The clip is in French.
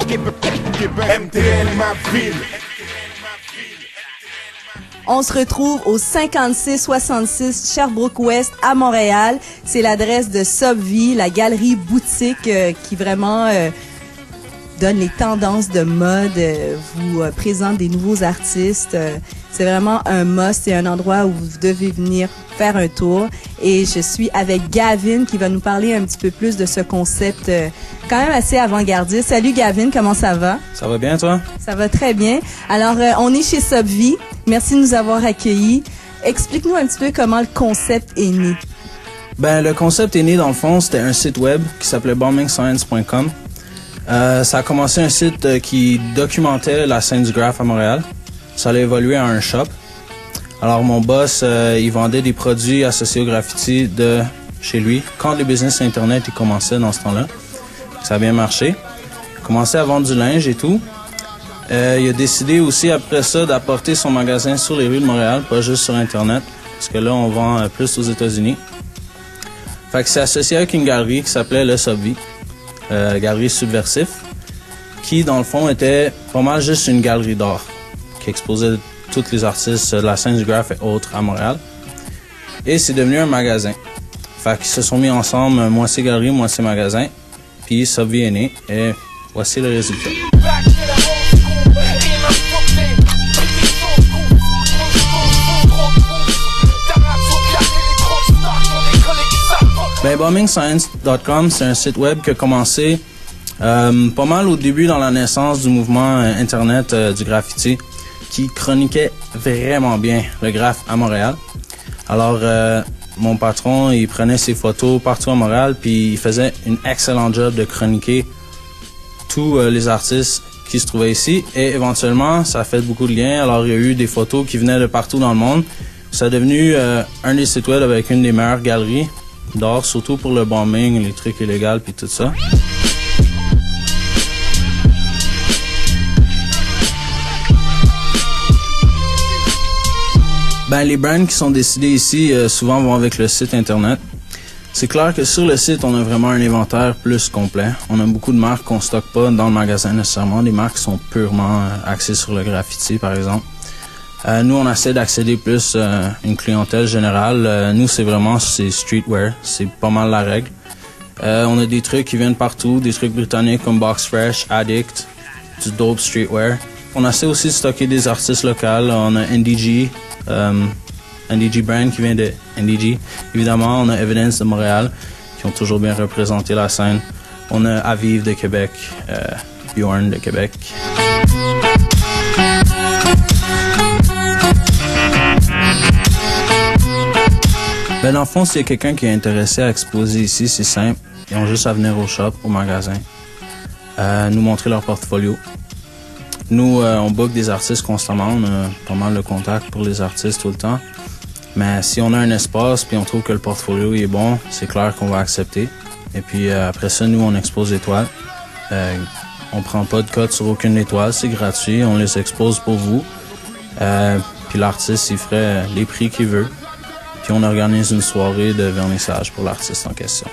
MTL, ma ville. On se retrouve au 5666 Sherbrooke-Ouest à Montréal. C'est l'adresse de Subvie, la galerie boutique qui vraiment donne les tendances de mode, vous présente des nouveaux artistes. C'est vraiment un must, c'est un endroit où vous devez venir faire un tour. Et je suis avec Gavin qui va nous parler un petit peu plus de ce concept quand même assez avant-gardiste. Salut Gavin, comment ça va? Ça va bien, toi? Ça va très bien. Alors, on est chez Subvie. Merci de nous avoir accueillis. Explique-nous un petit peu comment le concept est né. Ben, le concept est né, dans le fond, c'était un site web qui s'appelait bombingscience.com. Ça a commencé un site qui documentait la scène du graphe à Montréal. Ça a évolué à un shop. Alors, mon boss, il vendait des produits associés au graffiti de chez lui. Quand les business Internet ils commençaient dans ce temps-là, ça a bien marché. Il a commencé à vendre du linge et tout. Il a décidé aussi, après ça, d'apporter son magasin sur les rues de Montréal, pas juste sur Internet, parce que là, on vend plus aux États-Unis. Fait que c'est associé avec une galerie qui s'appelait le Subvie, galerie Subversif, qui, dans le fond, était pas mal juste une galerie d'art, qui exposait tous les artistes de la scène du graphe et autres à Montréal. Et c'est devenu un magasin. Fait qu'ils se sont mis ensemble, moitié galerie, moitié magasin, puis Subvie est né, et voici le résultat. Ben, bombingscience.com, c'est un site web qui a commencé pas mal au début dans la naissance du mouvement Internet du graffiti, qui chroniquait vraiment bien le graphe à Montréal. Alors, mon patron, il prenait ses photos partout à Montréal, puis il faisait une excellente job de chroniquer tous les artistes qui se trouvaient ici. Et éventuellement, ça a fait beaucoup de liens. Alors, il y a eu des photos qui venaient de partout dans le monde. Ça a devenu un des sites web avec une des meilleures galeries d'art, surtout pour le bombing, les trucs illégaux puis tout ça. Ben, les brands qui sont décidés ici souvent vont avec le site internet. C'est clair que sur le site, on a vraiment un inventaire plus complet. On a beaucoup de marques qu'on stocke pas dans le magasin nécessairement, des marques qui sont purement axées sur le graffiti par exemple. Nous, on essaie d'accéder plus à une clientèle générale. Nous, c'est streetwear. C'est pas mal la règle. On a des trucs qui viennent partout, des trucs britanniques comme Box Fresh, Addict, du dope streetwear. On essaie aussi de stocker des artistes locaux. On a NDG, NDG Brand qui vient de NDG. Évidemment, on a Evidence de Montréal qui ont toujours bien représenté la scène. On a Aviv de Québec, Bjorn de Québec. Ben, dans le fond, s'il y a quelqu'un qui est intéressé à exposer ici, c'est simple. Ils ont juste à venir au shop, au magasin, nous montrer leur portfolio. Nous, on book des artistes constamment. On a pas mal de contacts pour les artistes tout le temps. Mais si on a un espace puis on trouve que le portfolio est bon, c'est clair qu'on va accepter. Et puis après ça, nous, on expose les toiles. On prend pas de cote sur aucune étoile, c'est gratuit. On les expose pour vous. Puis l'artiste, il ferait les prix qu'il veut. Puis on organise une soirée de vernissage pour l'artiste en question.